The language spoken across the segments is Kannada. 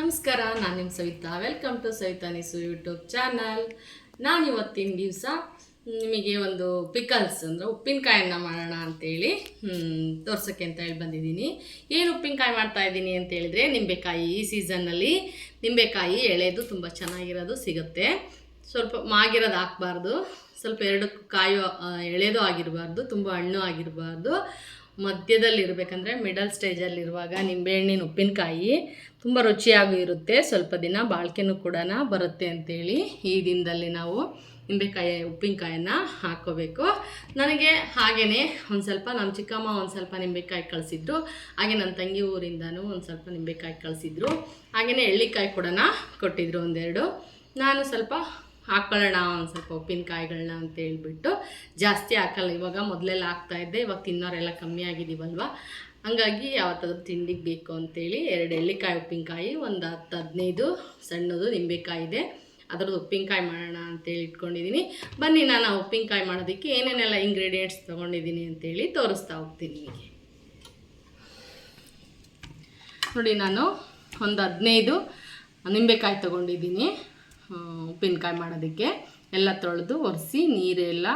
ನಮಸ್ಕಾರ, ನಾನು ನಿಮ್ಮ Savita. Welcome to Savita Nisu YouTube channel. ನಾನು ಇವತ್ತಿನ ದಿವಸ ನಿಮಗೆ ಒಂದು ಪಿಕಲ್ಸ್ ಅಂದರೆ ಉಪ್ಪಿನಕಾಯನ್ನು ಮಾಡೋಣ ಅಂತೇಳಿ ತೋರ್ಸೋಕ್ಕೆ ಅಂತ ಹೇಳಿ ಬಂದಿದ್ದೀನಿ. ಏನು ಉಪ್ಪಿನಕಾಯಿ ಮಾಡ್ತಾಯಿದ್ದೀನಿ ಅಂತ ಹೇಳಿದ್ರೆ, ನಿಂಬೆಕಾಯಿ. ಈ ಸೀಸನ್ನಲ್ಲಿ ನಿಂಬೆಕಾಯಿ ಎಳೆದು ತುಂಬ ಚೆನ್ನಾಗಿರೋದು ಸಿಗುತ್ತೆ. ಸ್ವಲ್ಪ ಮಾಗಿರೋದು ಹಾಕ್ಬಾರ್ದು, ಸ್ವಲ್ಪ ಎರಡು ಕಾಯಿ ಎಳೆದು ಆಗಿರಬಾರ್ದು, ತುಂಬ ಹಣ್ಣು ಆಗಿರಬಾರ್ದು, ಮಧ್ಯದಲ್ಲಿ ಇರಬೇಕಂದ್ರೆ ಮಿಡಲ್ ಸ್ಟೇಜಲ್ಲಿರುವಾಗ ನಿಂಬೆಹಣ್ಣಿನ ಉಪ್ಪಿನಕಾಯಿ ತುಂಬ ರುಚಿಯಾಗೂ ಇರುತ್ತೆ, ಸ್ವಲ್ಪ ದಿನ ಬಾಳಿಕೆನೂ ಕೂಡ ಬರುತ್ತೆ ಅಂಥೇಳಿ ಈ ದಿನದಲ್ಲಿ ನಾವು ನಿಂಬೆಕಾಯಿ ಉಪ್ಪಿನಕಾಯನ್ನು ಹಾಕ್ಕೋಬೇಕು. ನನಗೆ ಹಾಗೆಯೇ ಒಂದು ಸ್ವಲ್ಪ ನಮ್ಮ ಚಿಕ್ಕಮ್ಮ ಒಂದು ಸ್ವಲ್ಪ ನಿಂಬೆಕಾಯಿ ಕಳಿಸಿದ್ರು, ಹಾಗೆ ನನ್ನ ತಂಗಿ ಊರಿಂದನೂ ಒಂದು ಸ್ವಲ್ಪ ನಿಂಬೆಕಾಯಿ ಕಳಿಸಿದ್ರು, ಹಾಗೆಯೇ ಎಳ್ಳಿಕಾಯಿ ಕೂಡ ಕೊಟ್ಟಿದ್ರು ಒಂದೆರಡು. ನಾನು ಸ್ವಲ್ಪ ಹಾಕ್ಕೊಳ್ಳೋಣ ಒಂದು ಸ್ವಲ್ಪ ಉಪ್ಪಿನಕಾಯಿಗಳನ್ನ ಅಂತ ಹೇಳ್ಬಿಟ್ಟು ಜಾಸ್ತಿ ಹಾಕಲ್ಲ. ಇವಾಗ ಮೊದಲೆಲ್ಲ ಹಾಕ್ತಾಯಿದ್ದೆ, ಇವಾಗ ತಿನ್ನೋರೆಲ್ಲ ಕಮ್ಮಿ ಆಗಿದ್ದೀವಲ್ವ, ಹಂಗಾಗಿ ಯಾವತ್ತಾದ್ರೂ ತಿಂಡಿಗೆ ಬೇಕು ಅಂತೇಳಿ 2 ಎಳ್ಳಿಕಾಯಿ ಉಪ್ಪಿನಕಾಯಿ, ಒಂದು 10-15 ಸಣ್ಣದು ನಿಂಬೆಕಾಯಿ ಇದೆ, ಅದರದ್ದು ಉಪ್ಪಿನಕಾಯಿ ಮಾಡೋಣ ಅಂತೇಳಿ ಇಟ್ಕೊಂಡಿದ್ದೀನಿ. ಬನ್ನಿ, ನಾನು ಉಪ್ಪಿನಕಾಯಿ ಮಾಡೋದಕ್ಕೆ ಏನೇನೆಲ್ಲ ಇಂಗ್ರೀಡಿಯೆಂಟ್ಸ್ ತೊಗೊಂಡಿದ್ದೀನಿ ಅಂತೇಳಿ ತೋರಿಸ್ತಾ ಹೋಗ್ತೀನಿ ನಿಮಗೆ. ನೋಡಿ, ನಾನು ಒಂದು 15 ನಿಂಬೆಕಾಯಿ ತೊಗೊಂಡಿದ್ದೀನಿ ಉಪ್ಪಿನಕಾಯಿ ಮಾಡೋದಕ್ಕೆ. ಎಲ್ಲ ತೊಳೆದು ಒರೆಸಿ ನೀರೆಲ್ಲ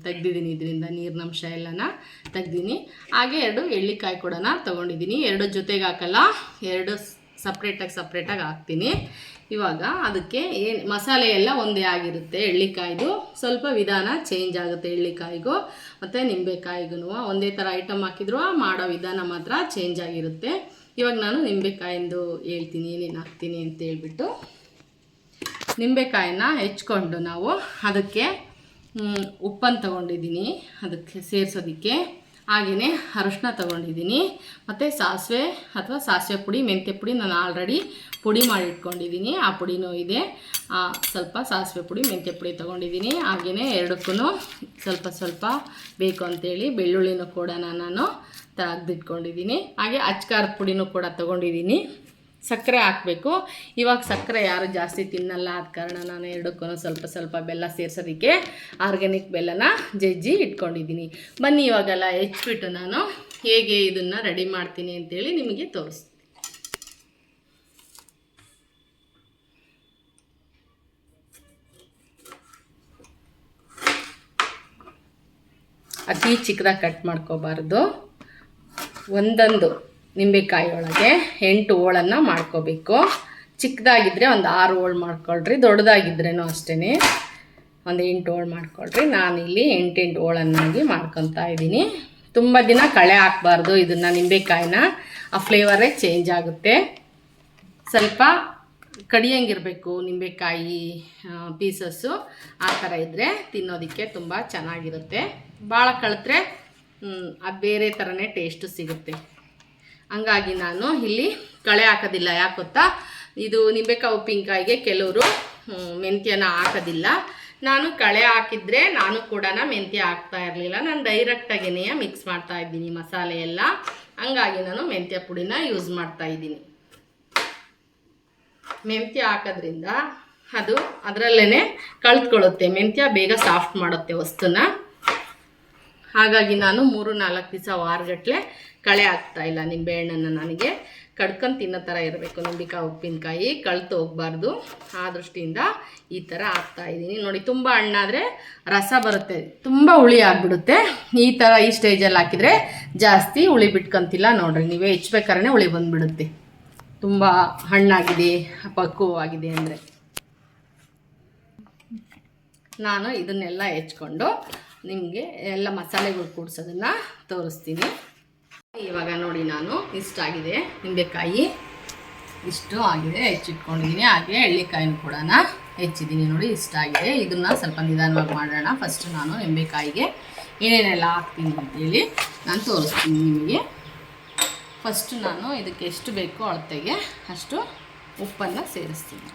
ತೆಗ್ದಿದ್ದೀನಿ, ಇದರಿಂದ ನೀರಿನಂಶ ಎಲ್ಲನ ತೆಗ್ದೀನಿ. ಹಾಗೆ 2 ಎಳ್ಳಿಕಾಯಿ ಕೂಡ ತೊಗೊಂಡಿದ್ದೀನಿ. 2 ಜೊತೆಗೆ ಹಾಕಲ್ಲ, 2 ಸಪ್ರೇಟಾಗಿ ಹಾಕ್ತೀನಿ. ಇವಾಗ ಅದಕ್ಕೆ ಏನು ಮಸಾಲೆ ಎಲ್ಲ ಒಂದೇ ಆಗಿರುತ್ತೆ. ಎಳ್ಳಿಕಾಯ್ದು ಸ್ವಲ್ಪ ವಿಧಾನ ಚೇಂಜ್ ಆಗುತ್ತೆ, ಎಳ್ಳಿಕಾಯಿಗೂ ಮತ್ತು ನಿಂಬೆಕಾಯಿಗೂ ಒಂದೇ ಥರ ಐಟಮ್ ಹಾಕಿದ್ರು ಮಾಡೋ ವಿಧಾನ ಮಾತ್ರ ಚೇಂಜ್ ಆಗಿರುತ್ತೆ. ಇವಾಗ ನಾನು ನಿಂಬೆಕಾಯಿಂದು ಹೇಳ್ತೀನಿ ಏನೇನು ಹಾಕ್ತೀನಿ ಅಂತ ಹೇಳ್ಬಿಟ್ಟು. ನಿಂಬೆಕಾಯಿನ ಹೆಚ್ಕೊಂಡು ನಾವು ಅದಕ್ಕೆ ಉಪ್ಪನ್ನು ತೊಗೊಂಡಿದ್ದೀನಿ ಅದಕ್ಕೆ ಸೇರಿಸೋದಕ್ಕೆ, ಹಾಗೆಯೇ ಅರಶಿನ ತೊಗೊಂಡಿದ್ದೀನಿ, ಮತ್ತು ಸಾಸಿವೆ ಅಥವಾ ಸಾಸಿವೆ ಪುಡಿ, ಮೆಂತ್ಯ ಪುಡಿ ನಾನು ಆಲ್ರೆಡಿ ಪುಡಿ ಮಾಡಿ ಇಟ್ಕೊಂಡಿದ್ದೀನಿ, ಆ ಪುಡಿನೂ ಇದೆ. ಸ್ವಲ್ಪ ಸಾಸಿವೆ ಪುಡಿ, ಮೆಂತ್ಯ ಪುಡಿ ತೊಗೊಂಡಿದ್ದೀನಿ. ಹಾಗೆಯೇ ಎರಡಕ್ಕೂ ಸ್ವಲ್ಪ ಬೇಕು ಅಂತೇಳಿ ಬೆಳ್ಳುಳ್ಳಿನೂ ಕೂಡ ನಾನು ತೆಗೆದಿಟ್ಕೊಂಡಿದ್ದೀನಿ. ಹಾಗೆ ಅಚ್ಕಾರದ ಪುಡಿನೂ ಕೂಡ ತೊಗೊಂಡಿದ್ದೀನಿ. ಸಕ್ಕರೆ ಹಾಕಬೇಕು. ಇವಾಗ ಸಕ್ಕರೆ ಯಾರು ಜಾಸ್ತಿ ತಿನ್ನಲ್ಲ, ಆದ ಕಾರಣ ನಾನು ಎರಡಕ್ಕೂ ಸ್ವಲ್ಪ ಬೆಲ್ಲ ಸೇರಿಸೋದಕ್ಕೆ ಆರ್ಗ್ಯಾನಿಕ್ ಬೆಲ್ಲನ ಜಜ್ಜಿ ಇಟ್ಕೊಂಡಿದ್ದೀನಿ. ಬನ್ನಿ, ಇವಾಗೆಲ್ಲ ಹೆಚ್ಚಿಬಿಟ್ಟು ನಾನು ಹೇಗೆ ಇದನ್ನು ರೆಡಿ ಮಾಡ್ತೀನಿ ಅಂತೇಳಿ ನಿಮಗೆ ತೋರಿಸ್ತೀನಿ. ಅತಿ ಚಿಕ್ಕದಾಗಿ ಕಟ್ ಮಾಡ್ಕೋಬಾರ್ದು. ಒಂದೊಂದು ನಿಂಬೆಕಾಯಿ ಒಳಗೆ 8 ಹೋಳನ್ನು ಮಾಡ್ಕೋಬೇಕು. ಚಿಕ್ಕದಾಗಿದ್ದರೆ ಒಂದು 6 ಹೋಳು ಮಾಡ್ಕೊಳ್ರಿ, ದೊಡ್ಡದಾಗಿದ್ರೇನೂ ಅಷ್ಟೇ ಒಂದು 8 ಹೋಳು ಮಾಡ್ಕೊಳ್ರಿ. ನಾನಿಲ್ಲಿ 8 ಹೋಳನ್ನಾಗಿ ಮಾಡ್ಕೊತಾ ಇದ್ದೀನಿ. ತುಂಬ ದಿನ ಕಳೆ ಹಾಕಬಾರ್ದು ಇದನ್ನು, ನಿಂಬೆಕಾಯಿನ, ಆ ಫ್ಲೇವರೇ ಚೇಂಜ್ ಆಗುತ್ತೆ. ಸ್ವಲ್ಪ ಕಡಿಯಂಗಿರಬೇಕು ನಿಂಬೆಕಾಯಿ ಪೀಸಸ್ಸು, ಆ ಥರ ಇದ್ದರೆ ತಿನ್ನೋದಕ್ಕೆ ತುಂಬ ಚೆನ್ನಾಗಿರುತ್ತೆ. ಭಾಳ ಕಳಿತ್ರೆ ಅದು ಬೇರೆ ಥರನೇ ಟೇಸ್ಟು ಸಿಗುತ್ತೆ. ಹಂಗಾಗಿ ನಾನು ಇಲ್ಲಿ ಕಳೆ ಹಾಕೋದಿಲ್ಲ. ಯಾಕೆ ಗೊತ್ತಾ, ಇದು ನಿಂಬೆಕಾಯಿ ಉಪ್ಪಿನಕಾಯಿಗೆ ಕೆಲವರು ಮೆಂತ್ಯನ ಹಾಕೋದಿಲ್ಲ. ನಾನು ಕಳೆ ಹಾಕಿದರೆ ನಾನು ಕೂಡ ಮೆಂತ್ಯ ಹಾಕ್ತಾ ಇರಲಿಲ್ಲ, ನಾನು ಡೈರೆಕ್ಟಾಗಿಯೇ ಮಿಕ್ಸ್ ಮಾಡ್ತಾ ಇದ್ದೀನಿ ಮಸಾಲೆ ಎಲ್ಲ. ಹಂಗಾಗಿ ನಾನು ಮೆಂತ್ಯ ಪುಡಿನ ಯೂಸ್ ಮಾಡ್ತಾ ಇದ್ದೀನಿ. ಮೆಂತ್ಯ ಹಾಕೋದ್ರಿಂದ ಅದು ಅದರಲ್ಲೇ ಕಳೆದುಕೊಳ್ಳುತ್ತೆ, ಮೆಂತ್ಯ ಬೇಗ ಸಾಫ್ಟ್ ಮಾಡುತ್ತೆ ವಸ್ತುನ. ಹಾಗಾಗಿ ನಾನು 3-4 ದಿವಸ ವಾರಗಟ್ಟಲೆ ಕಳೆ ಹಾಕ್ತಾಯಿಲ್ಲ ನಿಂಬೆಹಣ್ಣನ್ನು. ನನಗೆ ಕಡ್ಕೊಂಡು ತಿನ್ನೋ ಥರ ಇರಬೇಕು ನಿಂಬೆಕಾಯಿ ಉಪ್ಪಿನಕಾಯಿ, ಕಳ್ತು ಹೋಗಬಾರ್ದು. ಆ ದೃಷ್ಟಿಯಿಂದ ಈ ಥರ ಹಾಕ್ತಾಯಿದ್ದೀನಿ. ನೋಡಿ, ತುಂಬ ಹಣ್ಣಾದರೆ ರಸ ಬರುತ್ತೆ, ತುಂಬ ಹುಳಿ ಆಗಿಬಿಡುತ್ತೆ. ಈ ಥರ ಈ ಸ್ಟೇಜಲ್ಲಿ ಹಾಕಿದರೆ ಜಾಸ್ತಿ ಹುಳಿ ಬಿಟ್ಕೊಂತಿಲ್ಲ. ನೋಡಿರಿ, ನೀವೇ ಹೆಚ್ಚಬೇಕಾದ್ರೆ ಹುಳಿ ಬಂದುಬಿಡುತ್ತೆ, ತುಂಬ ಹಣ್ಣಾಗಿದೆ ಪಕ್ವವಾಗಿದೆ ಅಂದರೆ. ನಾನು ಇದನ್ನೆಲ್ಲ ಹೆಚ್ಕೊಂಡು ನಿಮಗೆ ಎಲ್ಲ ಮಸಾಲೆಗಳು ಕೂಡಿಸೋದನ್ನು ತೋರಿಸ್ತೀನಿ. ಇವಾಗ ನೋಡಿ, ನಾನು ಇಷ್ಟಾಗಿದೆ ನಿಂಬೆಕಾಯಿ, ಇಷ್ಟು ಆಗಿದೆ, ಹೆಚ್ಚಿಟ್ಕೊಂಡಿದ್ದೀನಿ. ಹಾಗೆ ಎಳ್ಳಿಕಾಯಿನೂ ಕೂಡ ಹೆಚ್ಚಿದ್ದೀನಿ. ನೋಡಿ, ಇಷ್ಟಾಗಿದೆ. ಇದನ್ನು ಸ್ವಲ್ಪ ನಿಧಾನವಾಗಿ ಮಾಡೋಣ. ಫಸ್ಟು ನಾನು ನಿಂಬೆಕಾಯಿಗೆ ಏನೇನೆಲ್ಲ ಹಾಕ್ತೀನಿ ಅಂತೇಳಿ ನಾನು ತೋರಿಸ್ತೀನಿ ನಿಮಗೆ. ಫಸ್ಟು ನಾನು ಇದಕ್ಕೆ ಎಷ್ಟು ಬೇಕೋ ಅಳತೆಗೆ ಅಷ್ಟು ಉಪ್ಪನ್ನು ಸೇರಿಸ್ತೀನಿ,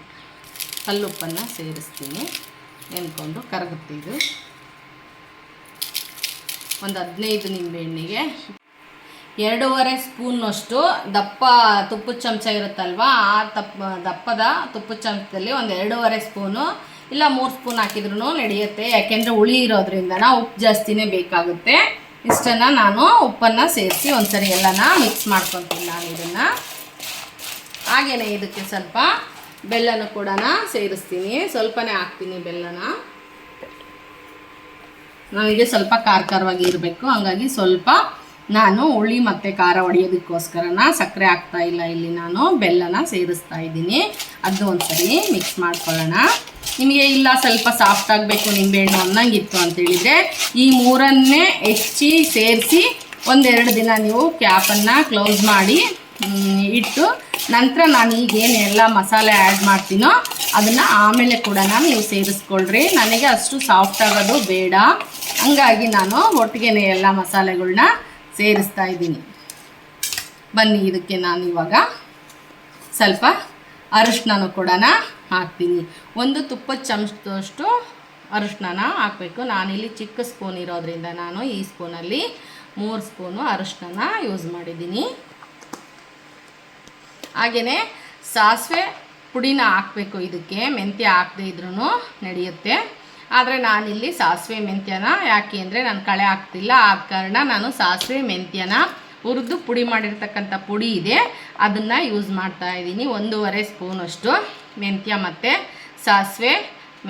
ಕಲ್ಲುಪ್ಪನ್ನು ಸೇರಿಸ್ತೀನಿ. ನೆನ್ಕೊಂಡು ಕರಗುತ್ತೆ ಇದು. ಒಂದು 15 ನಿಂಬೆಹಣ್ಣಿಗೆ 2.5 ಸ್ಪೂನ್ನಷ್ಟು ದಪ್ಪ ತುಪ್ಪದ ಚಮಚ ಇರುತ್ತಲ್ವ, ಆ ದಪ್ಪದ ತುಪ್ಪದ ಚಮಚದಲ್ಲಿ ಒಂದು 2.5 ಸ್ಪೂನು ಇಲ್ಲ 3 ಸ್ಪೂನ್ ಹಾಕಿದ್ರೂ ನಡೆಯುತ್ತೆ. ಯಾಕೆಂದರೆ ಹುಳಿ ಇರೋದ್ರಿಂದ ಉಪ್ಪು ಜಾಸ್ತಿನೇ ಬೇಕಾಗುತ್ತೆ. ಇಷ್ಟನ್ನು ನಾನು ಉಪ್ಪನ್ನು ಸೇರಿಸಿ ಒಂದ್ಸರಿ ಎಲ್ಲನ ಮಿಕ್ಸ್ ಮಾಡ್ಕೊತೀನಿ. ನಾನು ಇದನ್ನು ಹಾಗೆಯೇ ಇದಕ್ಕೆ ಸ್ವಲ್ಪ ಬೆಲ್ಲನೂ ಕೂಡ ಸೇರಿಸ್ತೀನಿ. ಸ್ವಲ್ಪನೇ ಹಾಕ್ತೀನಿ ಬೆಲ್ಲನ. ನನಗೆ ಸ್ವಲ್ಪ ಖಾರವಾಗಿ ಇರಬೇಕು, ಹಾಗಾಗಿ ಸ್ವಲ್ಪ ನಾನು ಹುಳಿ ಮತ್ತು ಖಾರ ಹೊಡೆಯೋದಕ್ಕೋಸ್ಕರನ ಸಕ್ಕರೆ ಹಾಕ್ತಾ ಇಲ್ಲ, ಇಲ್ಲಿ ನಾನು ಬೆಲ್ಲನ ಸೇರಿಸ್ತಾ ಇದ್ದೀನಿ. ಅದು ಒಂದ್ಸರಿ ಮಿಕ್ಸ್ ಮಾಡ್ಕೊಳ್ಳೋಣ. ನಿಮಗೆ ಇಲ್ಲ ಸ್ವಲ್ಪ ಸಾಫ್ಟ್ ಆಗಬೇಕು ನಿಂಬೆಹಣ್ಣು ಅನ್ನಂಗಿತ್ತು ಅಂತೇಳಿದರೆ ಈ ಮೂರನ್ನೇ ಹೆಚ್ಚಿ ಸೇರಿಸಿ ಒಂದೆರಡು ದಿನ ನೀವು ಕ್ಯಾಪನ್ನು ಕ್ಲೋಸ್ ಮಾಡಿ ಇಟ್ಟು ನಂತರ ನಾನು ಈಗೇನು ಎಲ್ಲ ಮಸಾಲೆ ಆ್ಯಡ್ ಮಾಡ್ತೀನೋ ಅದನ್ನು ಆಮೇಲೆ ಕೂಡ ನೀವು ಸೇರಿಸ್ಕೊಳ್ರಿ. ನನಗೆ ಅಷ್ಟು ಸಾಫ್ಟ್ ಆಗೋದು ಬೇಡ, ಹಂಗಾಗಿ ನಾನು ಒಟ್ಟಿಗೆ ಎಲ್ಲ ಮಸಾಲೆಗಳ್ನ ಸೇರಿಸ್ತಾ ಇದ್ದೀನಿ. ಬನ್ನಿ, ಇದಕ್ಕೆ ನಾನು ಇವಾಗ ಸ್ವಲ್ಪ ಅರಿಶಿನನೂ ಕೂಡ ಹಾಕ್ತೀನಿ. ಒಂದು ತುಪ್ಪದ ಚಮಚದಷ್ಟು ಅರಿಶಿನ ಹಾಕಬೇಕು. ನಾನಿಲ್ಲಿ ಚಿಕ್ಕ ಸ್ಪೂನ್ ಇರೋದ್ರಿಂದ ನಾನು ಈ ಸ್ಪೂನಲ್ಲಿ 3 ಸ್ಪೂನು ಅರಿಶಿನ ಯೂಸ್ ಮಾಡಿದ್ದೀನಿ. ಹಾಗೆಯೇ ಸಾಸಿವೆ ಪುಡಿನ ಹಾಕಬೇಕು. ಇದಕ್ಕೆ ಮೆಂತ್ಯ ಹಾಕದೇ ಇದ್ರೂ ನಡೆಯುತ್ತೆ. ಆದರೆ ನಾನಿಲ್ಲಿ ಸಾಸಿವೆ ಮೆಂತ್ಯನ ಯಾಕೆ ಅಂದರೆ ನಾನು ಕಳೆ ಹಾಕ್ತಿಲ್ಲ, ಆದ ಕಾರಣ ನಾನು ಸಾಸಿವೆ ಮೆಂತ್ಯನ ಹುರಿದು ಪುಡಿ ಮಾಡಿರ್ತಕ್ಕಂಥ ಪುಡಿ ಇದೆ, ಅದನ್ನು ಯೂಸ್ ಮಾಡ್ತಾ ಇದ್ದೀನಿ. 1.5 ಸ್ಪೂನಷ್ಟು ಮೆಂತ್ಯ ಮತ್ತು ಸಾಸಿವೆ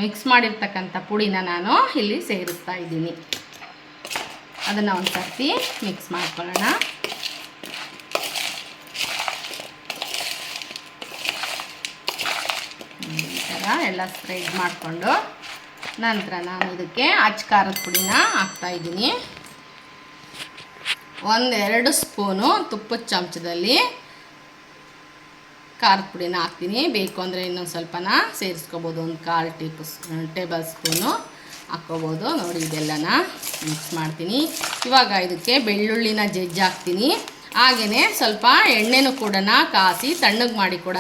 ಮಿಕ್ಸ್ ಮಾಡಿರ್ತಕ್ಕಂಥ ಪುಡಿನ ನಾನು ಇಲ್ಲಿ ಸೇರಿಸ್ತಾ ಇದ್ದೀನಿ. ಅದನ್ನು ಒಂದು ಸರ್ತಿ ಮಿಕ್ಸ್ ಮಾಡ್ಕೊಳ್ಳೋಣ. ಈ ಥರ ಎಲ್ಲ ಸ್ಪ್ರೆಡ್ ಮಾಡಿಕೊಂಡು ನಂತರ ನಾನು ಇದಕ್ಕೆ ಅಚ್ಚ ಖಾರದ ಪುಡಿನ ಹಾಕ್ತಾಯಿದ್ದೀನಿ. 1-2 ಸ್ಪೂನು ತುಪ್ಪದ ಚಮಚದಲ್ಲಿ ಖಾರದ ಪುಡಿನ ಹಾಕ್ತೀನಿ. ಬೇಕು ಅಂದರೆ ಇನ್ನೊಂದು ಸ್ವಲ್ಪನ ಸೇರಿಸ್ಕೋಬೋದು, 1/4 ಟೇಬಲ್ ಸ್ಪೂನು ಹಾಕ್ಕೋಬೋದು. ನೋಡಿ, ಇದೆಲ್ಲನ ಮಿಕ್ಸ್ ಮಾಡ್ತೀನಿ. ಇವಾಗ ಇದಕ್ಕೆ ಬೆಳ್ಳುಳ್ಳಿನ ಜಜ್ಜಿ ಹಾಕ್ತೀನಿ. ಹಾಗೆಯೇ ಸ್ವಲ್ಪ ಎಣ್ಣೆನೂ ಕೂಡ ಕಾಸಿ ತಣ್ಣಗೆ ಮಾಡಿ ಕೂಡ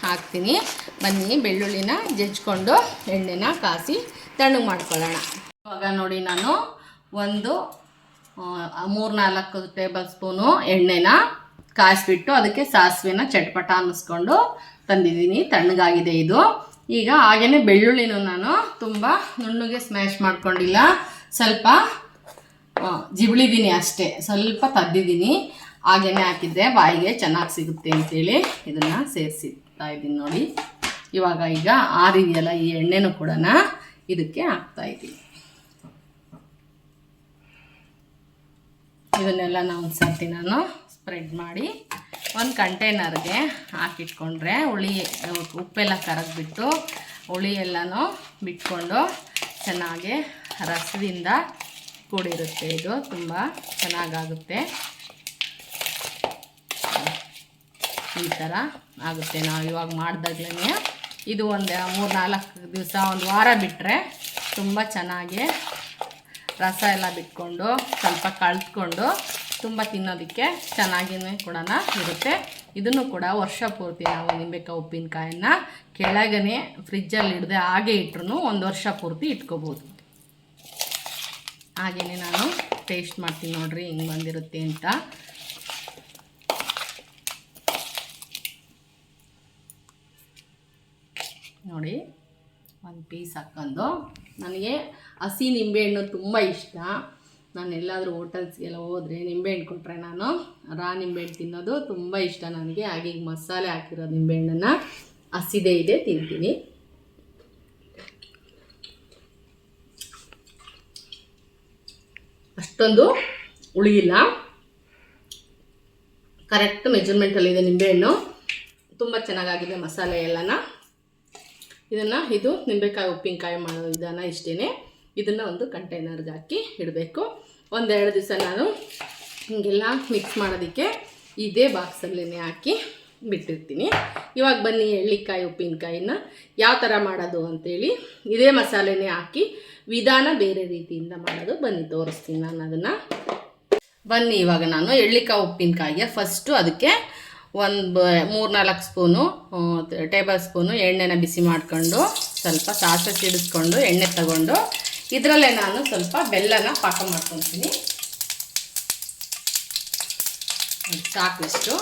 ಹಾಕ್ತೀನಿ. ಬನ್ನಿ, ಬೆಳ್ಳುಳ್ಳಿನ ಜಜ್ಜಿಕೊಂಡು ಎಣ್ಣೆನ ಕಾಸಿ ತಣ್ಣಗೆ ಮಾಡ್ಕೊಳ್ಳೋಣ. ಇವಾಗ ನೋಡಿ, ನಾನು ಒಂದು 3-4 ಟೇಬಲ್ ಸ್ಪೂನು ಎಣ್ಣೆನ ಕಾಯಿಸ್ಬಿಟ್ಟು ಅದಕ್ಕೆ ಸಾಸಿವೆನ ಚಟ್ಪಟ ಅನ್ನಿಸ್ಕೊಂಡು ತಂದಿದ್ದೀನಿ. ತಣ್ಣಗಾಗಿದೆ ಇದು. ಈಗ ಹಾಗೆಯೇ ಬೆಳ್ಳುಳ್ಳಿನೂ ನಾನು ತುಂಬ ನುಣ್ಣಗೆ ಸ್ಮ್ಯಾಶ್ ಮಾಡ್ಕೊಂಡಿಲ್ಲ, ಸ್ವಲ್ಪ ಜಿಬಳಿದ್ದೀನಿ ಅಷ್ಟೇ, ಸ್ವಲ್ಪ ತದ್ದಿದ್ದೀನಿ. ಹಾಗೆಯೇ ಹಾಕಿದರೆ ಬಾಯಿಗೆ ಚೆನ್ನಾಗಿ ಸಿಗುತ್ತೆ ಅಂತೇಳಿ ಇದನ್ನು ಸೇರಿಸಿರ್ತಾ ಇದ್ದೀನಿ. ನೋಡಿ, ಈಗ ಆರಿದೆಯಲ್ಲ ಈ ಎಣ್ಣೆನೂ ಕೂಡ ಇದಕ್ಕೆ ಹಾಕ್ತಾಯಿದ್ದೀನಿ. ಇದನ್ನೆಲ್ಲ ನಾವು ಒಂದು ಸರ್ತಿ ನಾನು ಸ್ಪ್ರೆಡ್ ಮಾಡಿ ಒಂದು ಕಂಟೈನರ್ಗೆ ಹಾಕಿಟ್ಕೊಂಡ್ರೆ ಉಪ್ಪೆಲ್ಲ ಕರಗಿಬಿಟ್ಟು ಹುಳಿ ಎಲ್ಲನೂ ಬಿಟ್ಕೊಂಡು ಚೆನ್ನಾಗಿ ರಸದಿಂದ ಕೂಡಿರುತ್ತೆ. ಇದು ತುಂಬ ಚೆನ್ನಾಗಾಗುತ್ತೆ. ಈ ಥರ ಆಗುತ್ತೆ. ನಾವು ಇವಾಗ ಮಾಡಿದಾಗ್ಲೇ ಇದು ಒಂದು 3-4 ದಿವಸ, ಒಂದು ವಾರ ಬಿಟ್ಟರೆ ತುಂಬ ಚೆನ್ನಾಗಿ ರಸ ಎಲ್ಲ ಬಿಟ್ಕೊಂಡು ಸ್ವಲ್ಪ ಕಳೆದ್ಕೊಂಡು ತುಂಬ ತಿನ್ನೋದಕ್ಕೆ ಚೆನ್ನಾಗಿಯೇ ಕೂಡ ಇರುತ್ತೆ. ಇದನ್ನು ಕೂಡ ವರ್ಷ ಪೂರ್ತಿ ನಾವು ನಿಂಬೆಕಾಯಿ ಉಪ್ಪಿನಕಾಯನ್ನ ಕೆಳಗನೆ ಫ್ರಿಜ್ಜಲ್ಲಿ ಇಡದೆ ಹಾಗೆ ಇಟ್ಟರು 1 ವರ್ಷ ಪೂರ್ತಿ ಇಟ್ಕೋಬೋದು. ಹಾಗೆಯೇ ನಾನು ಟೇಸ್ಟ್ ಮಾಡ್ತೀನಿ, ನೋಡಿರಿ ಹಿಂಗೆ ಬಂದಿರುತ್ತೆ ಅಂತ. ನೋಡಿ, ಒಂದು ಪೀಸ್ ಹಾಕ್ಕೊಂಡು, ನನಗೆ ಹಸಿ ನಿಂಬೆಹಣ್ಣು ತುಂಬ ಇಷ್ಟ. ನಾನು ಎಲ್ಲಾದರೂ ಹೋಟೆಲ್ಸ್ಗೆಲ್ಲ ಹೋದರೆ ನಿಂಬೆಹಣ್ಣು ಕೊಟ್ಟರೆ ನಾನು ನಿಂಬೆಹಣ್ಣು ತಿನ್ನೋದು ತುಂಬ ಇಷ್ಟ ನನಗೆ. ಹಾಗೆ ಈಗ ಮಸಾಲೆ ಹಾಕಿರೋ ನಿಂಬೆಹಣ್ಣನ್ನು ಹಸಿದೇ ಇದೆ ತಿಂತೀನಿ. ಅಷ್ಟೊಂದು ಹುಳಿಯಿಲ್ಲ, ಕರೆಕ್ಟ್ ಮೆಜರ್ಮೆಂಟಲ್ಲಿದೆ ನಿಂಬೆಹಣ್ಣು. ತುಂಬ ಚೆನ್ನಾಗಾಗಿದೆ ಮಸಾಲೆ ಎಲ್ಲನ. ಇದು ನಿಂಬೆಕಾಯಿ ಉಪ್ಪಿನಕಾಯಿ ಮಾಡೋ ವಿಧಾನ ಇಷ್ಟೇ. ಇದನ್ನು ಒಂದು ಕಂಟೈನರ್ಗೆ ಹಾಕಿ ಇಡಬೇಕು. 1-2 ದಿವಸ ನಾನು ಹಿಂಗೆಲ್ಲ ಮಿಕ್ಸ್ ಮಾಡೋದಕ್ಕೆ ಇದೇ ಬಾಕ್ಸಲ್ಲೇ ಹಾಕಿ ಬಿಟ್ಟಿರ್ತೀನಿ. ಇವಾಗ ಬನ್ನಿ, ಎಳ್ಳಿಕಾಯಿ ಉಪ್ಪಿನಕಾಯಿನ ಯಾವ ಥರ ಮಾಡೋದು ಅಂಥೇಳಿ ಇದೇ ಮಸಾಲೆನೇ ಹಾಕಿ ವಿಧಾನ ಬೇರೆ ರೀತಿಯಿಂದ ಮಾಡೋದು ಬನ್ನಿ ತೋರಿಸ್ತೀನಿ ನಾನು ಅದನ್ನು. ಬನ್ನಿ, ಇವಾಗ ನಾನು ಎಳ್ಳಿಕಾಯಿ ಉಪ್ಪಿನಕಾಯಿಗೆ ಫಸ್ಟು ಅದಕ್ಕೆ 3-4 ಸ್ಪೂನು ಟೇಬಲ್ ಸ್ಪೂನು ಎಣ್ಣೆನ ಬಿಸಿ ಮಾಡ್ಕೊಂಡು ಸ್ವಲ್ಪ ಸಾಸಿವೆ ಸಿಡಿಸ್ಕೊಂಡು ಎಣ್ಣೆ ತಗೊಂಡು ಇದರಲ್ಲೇ ನಾನು ಸ್ವಲ್ಪ ಬೆಲ್ಲನ ಪಾಕ ಮಾಡ್ಕೊತೀನಿ. ಸಾಕು ಇಷ್ಟು,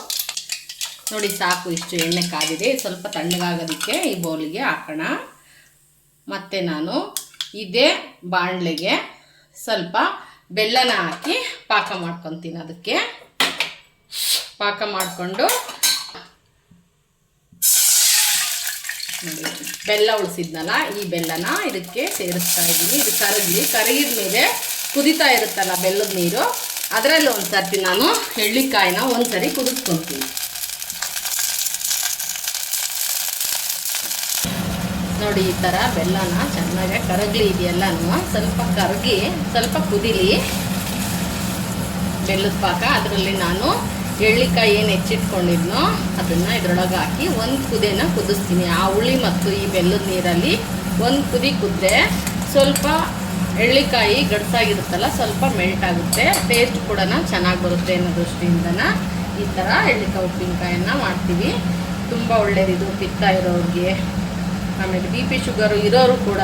ನೋಡಿ ಸಾಕು, ಇಷ್ಟು ಎಣ್ಣೆ ಕಾದಿದೆ. ಸ್ವಲ್ಪ ತಣ್ಣಗಾಗೋದಕ್ಕೆ ಈ ಬೌಲಿಗೆ ಹಾಕೋಣ. ಮತ್ತು ನಾನು ಇದೇ ಬಾಣಲೆಗೆ ಸ್ವಲ್ಪ ಬೆಲ್ಲನ ಹಾಕಿ ಪಾಕ ಮಾಡ್ಕೊತೀನಿ. ಅದಕ್ಕೆ ಪಾಕ ಮಾಡಿಕೊಂಡು ನೋಡಿ ಬೆಲ್ಲ ಉಳಿಸಿದ್ನಲ್ಲ, ಈ ಬೆಲ್ಲನ ಇದಕ್ಕೆ ಸೇರಿಸ್ತಾ ಇದ್ದೀನಿ. ಇದು ಕರಗಿದ ಮೇಲೆ ಕುದೀತಾ ಇರುತ್ತಲ್ಲ ಬೆಲ್ಲದ ನೀರು, ಅದರಲ್ಲಿ ಒಂದು ಸರ್ತಿ ನಾನು ಎಳ್ಳಿಕಾಯಿನ ಒಂದು ಸರಿ ಕುದಿಸ್ಕೊತೀನಿ. ನೋಡಿ ಈ ಥರ ಬೆಲ್ಲನ ಚೆನ್ನಾಗಿ ಕರಗಲಿ, ಇದೆಲ್ಲನೂ ಸ್ವಲ್ಪ ಕರಗಿ ಸ್ವಲ್ಪ ಕುದಿಲಿ ಬೆಲ್ಲದ ಪಾಕ. ಅದರಲ್ಲಿ ನಾನು ಎಳ್ಳಿಕಾಯಿ ಏನು ಹೆಚ್ಚಿಟ್ಕೊಂಡಿದ್ನೋ ಅದನ್ನು ಇದರೊಳಗೆ ಹಾಕಿ ಒಂದು ಕುದಿನ ಕುದಿಸ್ತೀನಿ. ಆ ಹುಳಿ ಮತ್ತು ಈ ಬೆಲ್ಲದ ನೀರಲ್ಲಿ ಒಂದು ಕುದಿ ಕುದ್ರೆ ಸ್ವಲ್ಪ ಎಳ್ಳಿಕಾಯಿ ಗಡ್ಸಾಗಿರುತ್ತಲ್ಲ, ಸ್ವಲ್ಪ ಮೆಲ್ಟ್ ಆಗುತ್ತೆ, ಟೇಸ್ಟ್ ಕೂಡ ಚೆನ್ನಾಗಿ ಬರುತ್ತೆ ಅನ್ನೋ ದೃಷ್ಟಿಯಿಂದನ ಈ ಥರ ಎಳ್ಳಿಕಾಯಿ ಉಪ್ಪಿನಕಾಯನ್ನು ಮಾಡ್ತೀವಿ. ತುಂಬ ಒಳ್ಳೆಯದಿದು ಪಿತ್ತ ಇರೋರಿಗೆ, ಆಮೇಲೆ BP ಶುಗರು ಇರೋರು ಕೂಡ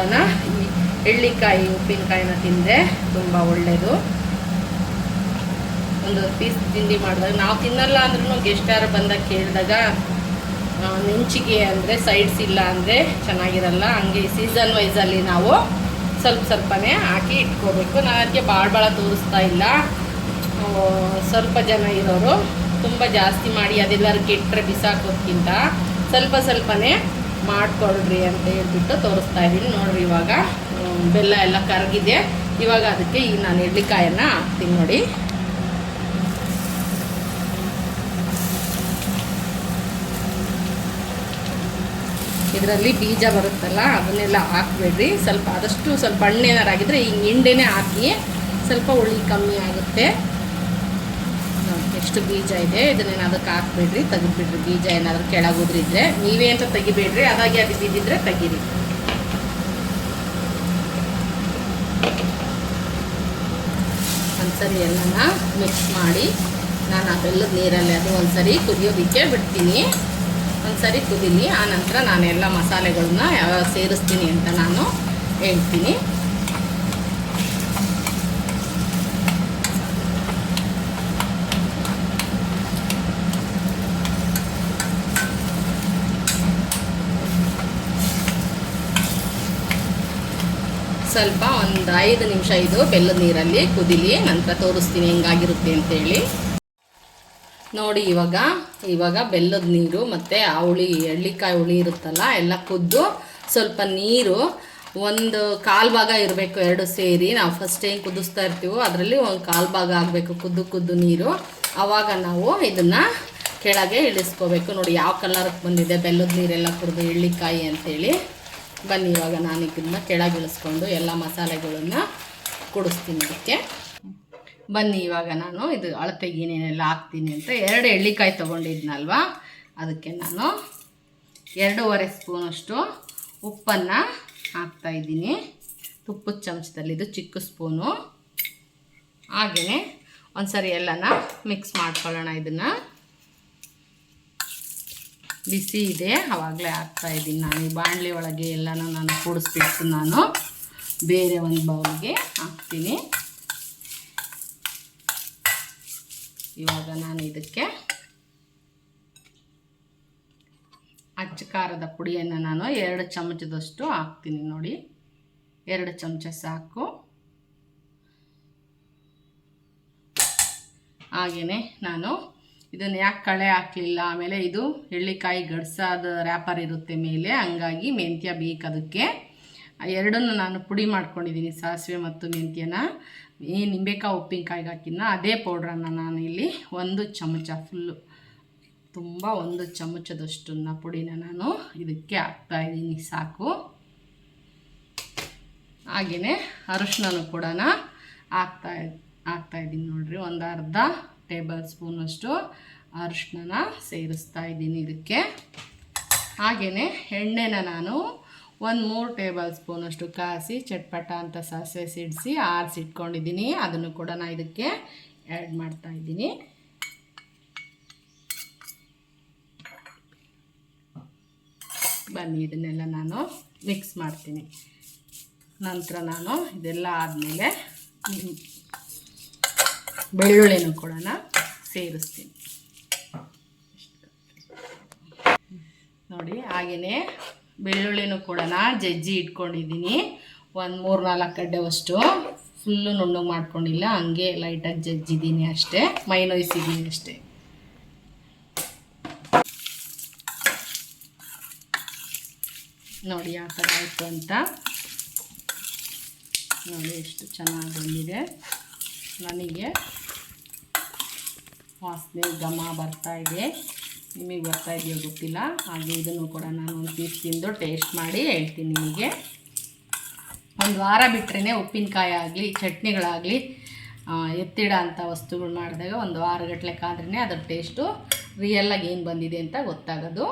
ಈ ಎಳ್ಳಿಕಾಯಿ ಉಪ್ಪಿನಕಾಯಿನ ತಿಂದರೆ ತುಂಬ ಒಳ್ಳೆಯದು. ಒಂದು ಪೀಸ್ ತಿಂಡಿ ಮಾಡಿದಾಗ ನಾವು ತಿನ್ನಲ್ಲ ಅಂದ್ರೂ ಗೆಸ್ಟ್ ಯಾರು ಬಂದಾಗ ಕೇಳಿದಾಗ ನೆಂಚಿಗೆ ಅಂದರೆ ಸೈಡ್ಸ್ ಇಲ್ಲ ಅಂದರೆ ಚೆನ್ನಾಗಿರಲ್ಲ. ಹಂಗೆ ಸೀಸನ್ ವೈಸಲ್ಲಿ ನಾವು ಸ್ವಲ್ಪನೇ ಹಾಕಿ ಇಟ್ಕೋಬೇಕು. ನಾನು ಅದಕ್ಕೆ ಭಾಳ ತೋರಿಸ್ತಾ ಇಲ್ಲ. ಸ್ವಲ್ಪ ಜನ ಇರೋರು ತುಂಬ ಜಾಸ್ತಿ ಮಾಡಿ ಅದೆಲ್ಲರಿಗೆ ಇಟ್ಟರೆ ಬಿಸಾಕೋದ್ಕಿಂತ ಸ್ವಲ್ಪನೇ ಮಾಡಿಕೊಳ್ರಿ ಅಂತ ಹೇಳ್ಬಿಟ್ಟು ತೋರಿಸ್ತಾ ಇದ್ದೀನಿ. ನೋಡಿರಿ ಇವಾಗ ಬೆಲ್ಲ ಎಲ್ಲ ಕರಗಿದೆ. ಇವಾಗ ಅದಕ್ಕೆ ಈಗ ನಾನು ಎಳ್ಳಿಕಾಯನ್ನು ಹಾಕ್ತೀನಿ. ನೋಡಿ ಇದರಲ್ಲಿ ಬೀಜ ಬರುತ್ತಲ್ಲ ಅದನ್ನೆಲ್ಲ ಹಾಕ್ಬೇಡ್ರಿ. ಆದಷ್ಟು ಸ್ವಲ್ಪ ಹಣ್ಣೇನಾರಾಗಿದ್ದರೆ ಈ ಹಿಂಡೆನೇ ಹಾಕಿ, ಸ್ವಲ್ಪ ಹುಳಿ ಕಮ್ಮಿ ಆಗುತ್ತೆ. ಎಷ್ಟು ಬೀಜ ಇದೆ ಇದನ್ನೇನು ಅದಕ್ಕೆ ಹಾಕ್ಬೇಡ್ರಿ, ತೆಗೆದ್ಬಿಡ್ರಿ. ಬೀಜ ಏನಾದರೂ ಕೆಳಗೋದ್ರಿದ್ರೆ ನೀವೇ ಅಂತ ತೆಗಿಬೇಡ್ರಿ, ಅದಾಗಿ ಅದು ಬಿದ್ದಿದ್ರೆ ತೆಗೀರಿ. ಒಂದ್ಸರಿ ಎಲ್ಲನ ಮಿಕ್ಸ್ ಮಾಡಿ ನಾನು ಆ ಬೆಲ್ಲದ ನೀರಲ್ಲಿ ಅದು ಒಂದ್ಸರಿ ಕುದಿಯೋದಕ್ಕೆ ಬಿಡ್ತೀನಿ. ಒಂದ್ಸರಿ ಕುದೀನಿ, ಆನಂತರ ನಾನು ಎಲ್ಲ ಮಸಾಲೆಗಳನ್ನ ಯಾವ್ಯಾವ ಸೇರಿಸ್ತೀನಿ ಅಂತ ನಾನು ಹೇಳ್ತೀನಿ. ಸ್ವಲ್ಪ ಒಂದು 5 ನಿಮಿಷ ಇದು ಬೆಲ್ಲದ ನೀರಲ್ಲಿ ಕುದಿಲಿ, ನಂತರ ತೋರಿಸ್ತೀನಿ ಹೆಂಗಾಗಿರುತ್ತೆ ಅಂತೇಳಿ. ನೋಡಿ ಇವಾಗ ಬೆಲ್ಲದ ನೀರು ಮತ್ತು ಆ ಹುಳಿ ಎಳ್ಳಿಕಾಯಿ ಹುಳಿ ಇರುತ್ತಲ್ಲ ಎಲ್ಲ ಕುದ್ದು ಸ್ವಲ್ಪ ನೀರು ಒಂದು 1/4 ಭಾಗ ಇರಬೇಕು. ಎರಡು ಸೇರಿ ನಾವು ಫಸ್ಟ್ ಏನು ಕುದಿಸ್ತಾ ಇರ್ತೀವೋ ಅದರಲ್ಲಿ ಒಂದು 1/4 ಭಾಗ ಆಗಬೇಕು ಕುದ್ದು ನೀರು. ಆವಾಗ ನಾವು ಇದನ್ನು ಕೆಳಗೆ ಇಳಿಸ್ಕೋಬೇಕು. ನೋಡಿ ಯಾವ ಕಲರ್ಗೆ ಬಂದಿದೆ ಬೆಲ್ಲದ ನೀರೆಲ್ಲ ಕುಡಿದು ಎಳ್ಳಿಕಾಯಿ ಅಂಥೇಳಿ. ಬನ್ನಿ ಇವಾಗ ನಾನು ಇದನ್ನು ಕೆಳಗೆ ಇಳಿಸ್ಕೊಂಡು ಎಲ್ಲ ಮಸಾಲೆಗಳನ್ನು ಕುಡಿಸ್ತೀನಿ ಇದಕ್ಕೆ. ಬನ್ನಿ ಇವಾಗ ನಾನು ಇದು ಅಳತೆಗೆ ಏನೇನೆಲ್ಲ ಹಾಕ್ತೀನಿ ಅಂತ 2 ಎಳ್ಳಿಕಾಯಿ ತೊಗೊಂಡಿದ್ನಲ್ವ, ಅದಕ್ಕೆ ನಾನು 2.5 ಸ್ಪೂನಷ್ಟು ಉಪ್ಪನ್ನು ಹಾಕ್ತಾಯಿದ್ದೀನಿ. ತುಪ್ಪದ ಚಮಚದಲ್ಲಿ, ಇದು ಚಿಕ್ಕ ಸ್ಪೂನು. ಹಾಗೆಯೇ ಒಂದು ಸರಿ ಎಲ್ಲನ ಮಿಕ್ಸ್ ಮಾಡ್ಕೊಳ್ಳೋಣ. ಇದನ್ನು ಬಿಸಿ ಇದೆ ಆವಾಗಲೇ ಹಾಕ್ತಾಯಿದ್ದೀನಿ ನಾನು. ಈ ಬಾಣಲೆ ಒಳಗೆ ಎಲ್ಲನೂ ನಾನು ಕೂಡಿಸ್ಬಿಟ್ಟು ನಾನು ಬೇರೆ ಒಂದು ಬೌಲ್ಗೆ ಹಾಕ್ತೀನಿ. ಇವಾಗ ನಾನು ಇದಕ್ಕೆ ಅಚ್ಚ ಖಾರದ ಪುಡಿಯನ್ನು ನಾನು 2 ಚಮಚದಷ್ಟು ಹಾಕ್ತೀನಿ. ನೋಡಿ 2 ಚಮಚ ಸಾಕು. ಹಾಗೆಯೇ ನಾನು ಇದನ್ನು ಯಾಕೆ ಕಳೆ ಹಾಕಲಿಲ್ಲ, ಆಮೇಲೆ ಇದು ಎಳ್ಳಿಕಾಯಿ ಗಡ್ಸಾದ ರ್ಯಾಪರ್ ಇರುತ್ತೆ ಮೇಲೆ, ಹಂಗಾಗಿ ಮೆಂತ್ಯ ಬೇಕು ಅದಕ್ಕೆ. ಎರಡನ್ನು ನಾನು ಪುಡಿ ಮಾಡ್ಕೊಂಡಿದ್ದೀನಿ, ಸಾಸಿವೆ ಮತ್ತು ಮೆಂತ್ಯನ. ಈ ನಿಂಬೆಕಾಯಿ ಉಪ್ಪಿನಕಾಯಿಗೆ ಹಾಕಿನ ಅದೇ ಪೌಡ್ರನ್ನು ನಾನು ಇಲ್ಲಿ 1 ಚಮಚ ಫುಲ್ಲು, ತುಂಬ 1 ಚಮಚದಷ್ಟನ್ನು ಪುಡಿನ ನಾನು ಇದಕ್ಕೆ ಹಾಕ್ತಾಯಿದ್ದೀನಿ ಸಾಕು. ಹಾಗೆಯೇ ಅರಿಶಿನೂ ಕೂಡ ಹಾಕ್ತಾಯಿದ್ದೀನಿ. ನೋಡಿರಿ, ಒಂದು ಅರ್ಧ ಟೇಬಲ್ ಸ್ಪೂನಷ್ಟು ಅರಿಶಿನ ಸೇರಿಸ್ತಾ ಇದ್ದೀನಿ ಇದಕ್ಕೆ. ಹಾಗೆಯೇ ಎಣ್ಣೆನ ನಾನು 3 ಟೇಬಲ್ ಸ್ಪೂನಷ್ಟು ಕಾಸಿ ಚಟ್ಪಟ ಅಂತ ಸಾಸಿವೆ ಸಿಡಿಸಿ ಆರಿಸಿಟ್ಕೊಂಡಿದ್ದೀನಿ. ಅದನ್ನು ಕೂಡ ನಾನು ಇದಕ್ಕೆ ಆ್ಯಡ್ ಮಾಡ್ತಾಯಿದ್ದೀನಿ. ಬನ್ನಿ ಇದನ್ನೆಲ್ಲ ನಾನು ಮಿಕ್ಸ್ ಮಾಡ್ತೀನಿ. ನಂತರ ನಾನು ಇದೆಲ್ಲ ಆದಮೇಲೆ ಬೆಳ್ಳುಳ್ಳಿನೂ ಕೂಡ ಸೇರಿಸ್ತೀನಿ. ನೋಡಿ, ಹಾಗೆಯೇ ಬೆಳ್ಳುಳ್ಳಿನೂ ಕೂಡ ಜಜ್ಜಿ ಇಟ್ಕೊಂಡಿದ್ದೀನಿ. ಒಂದು 3-4 ಗಡ್ಡೆವಷ್ಟು, ಫುಲ್ಲು ನುಣ್ಣಗೆ ಮಾಡ್ಕೊಂಡಿಲ್ಲ, ಹಂಗೆ ಲೈಟಾಗಿ ಜಜ್ಜಿದ್ದೀನಿ ಅಷ್ಟೇ, ಮೈನೊಯ್ಸಿದ್ದೀನಿ ಅಷ್ಟೇ. ನೋಡಿ ಯಾವ ಥರ ಆಯಿತು ಅಂತ. ನೋಡಿ ಎಷ್ಟು ಚೆನ್ನಾಗಿ ಬಂದಿದೆ. ನನಗೆ ವಾಸನೆ ಘಮ ಬರ್ತಾಯಿದೆ, ನಿಮಗೆ ಬರ್ತಾ ಇದೆಯೋ ಗೊತ್ತಿಲ್ಲ. ಹಾಗೆ ಇದನ್ನು ಕೂಡ ನಾನು ಒಂದು ಪೀಸ್ ತಿಂದು ಟೇಸ್ಟ್ ಮಾಡಿ ಹೇಳ್ತೀನಿ ನಿಮಗೆ. ಒಂದು ವಾರ ಬಿಟ್ಟರೆ ಉಪ್ಪಿನಕಾಯಿ ಆಗಲಿ ಚಟ್ನಿಗಳಾಗಲಿ ಎತ್ತಿಡ ಅಂಥ ವಸ್ತುಗಳು ಮಾಡಿದಾಗ ಒಂದು ವಾರಗಟ್ಟಲೆ ಕಾದ್ರೇ ಅದ್ರ ಟೇಸ್ಟು ರಿಯಲ್ಲಾಗಿ ಏನು ಬಂದಿದೆ ಅಂತ ಗೊತ್ತಾಗೋದು.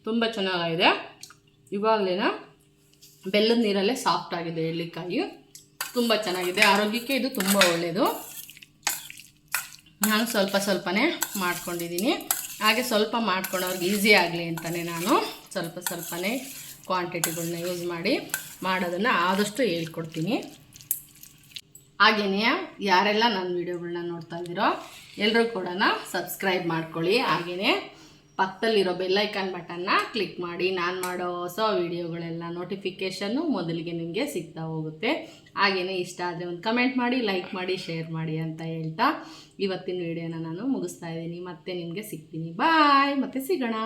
ತುಂಬ ಚೆನ್ನಾಗಿದೆ. ಇವಾಗಲೇ ಬೆಲ್ಲದ ನೀರಲ್ಲೇ ಸಾಫ್ಟ್ ಆಗಿದೆ ಎಳ್ಳಿಕಾಯಿ, ತುಂಬ ಚೆನ್ನಾಗಿದೆ. ಆರೋಗ್ಯಕ್ಕೆ ಇದು ತುಂಬ ಒಳ್ಳೆಯದು. ನಾನು ಸ್ವಲ್ಪನೇ ಮಾಡ್ಕೊಂಡಿದ್ದೀನಿ. ಹಾಗೆ ಸ್ವಲ್ಪ ಮಾಡ್ಕೊಳೋರ್ಗೆ ಈಸಿ ಆಗಲಿ ಅಂತಲೇ ನಾನು ಸ್ವಲ್ಪನೇ ಕ್ವಾಂಟಿಟಿಗಳನ್ನ ಯೂಸ್ ಮಾಡಿ ಮಾಡೋದನ್ನು ಆದಷ್ಟು ಹೇಳ್ಕೊಡ್ತೀನಿ. ಹಾಗೆಯೇ ಯಾರೆಲ್ಲ ನನ್ನ ವೀಡಿಯೋಗಳನ್ನ ನೋಡ್ತಾ ಇದ್ದೀರೋ ಎಲ್ಲರೂ ಕೂಡ ಸಬ್ಸ್ಕ್ರೈಬ್ ಮಾಡ್ಕೊಳ್ಳಿ. ಹಾಗೆಯೇ ಪಕ್ಕದಲ್ಲಿರೋ ಬೆಲ್ಲೈಕಾನ್ ಬಟನ್ನ ಕ್ಲಿಕ್ ಮಾಡಿ. ನಾನು ಮಾಡೋ ಹೊಸ ವೀಡಿಯೋಗಳೆಲ್ಲ ನೋಟಿಫಿಕೇಷನ್ನು ಮೊದಲಿಗೆ ನಿಮಗೆ ಸಿಗ್ತಾ ಹೋಗುತ್ತೆ. ಹಾಗೆಯೇ ಇಷ್ಟ ಆದರೆ ಒಂದು ಕಮೆಂಟ್ ಮಾಡಿ, ಲೈಕ್ ಮಾಡಿ, ಶೇರ್ ಮಾಡಿ ಅಂತ ಹೇಳ್ತಾ ಇವತ್ತಿನ ವೀಡಿಯೋನ ನಾನು ಮುಗಿಸ್ತಾ ಇದ್ದೀನಿ. ಮತ್ತೆ ನಿಮಗೆ ಸಿಗ್ತೀನಿ. ಬಾಯ್, ಮತ್ತೆ ಸಿಗೋಣ.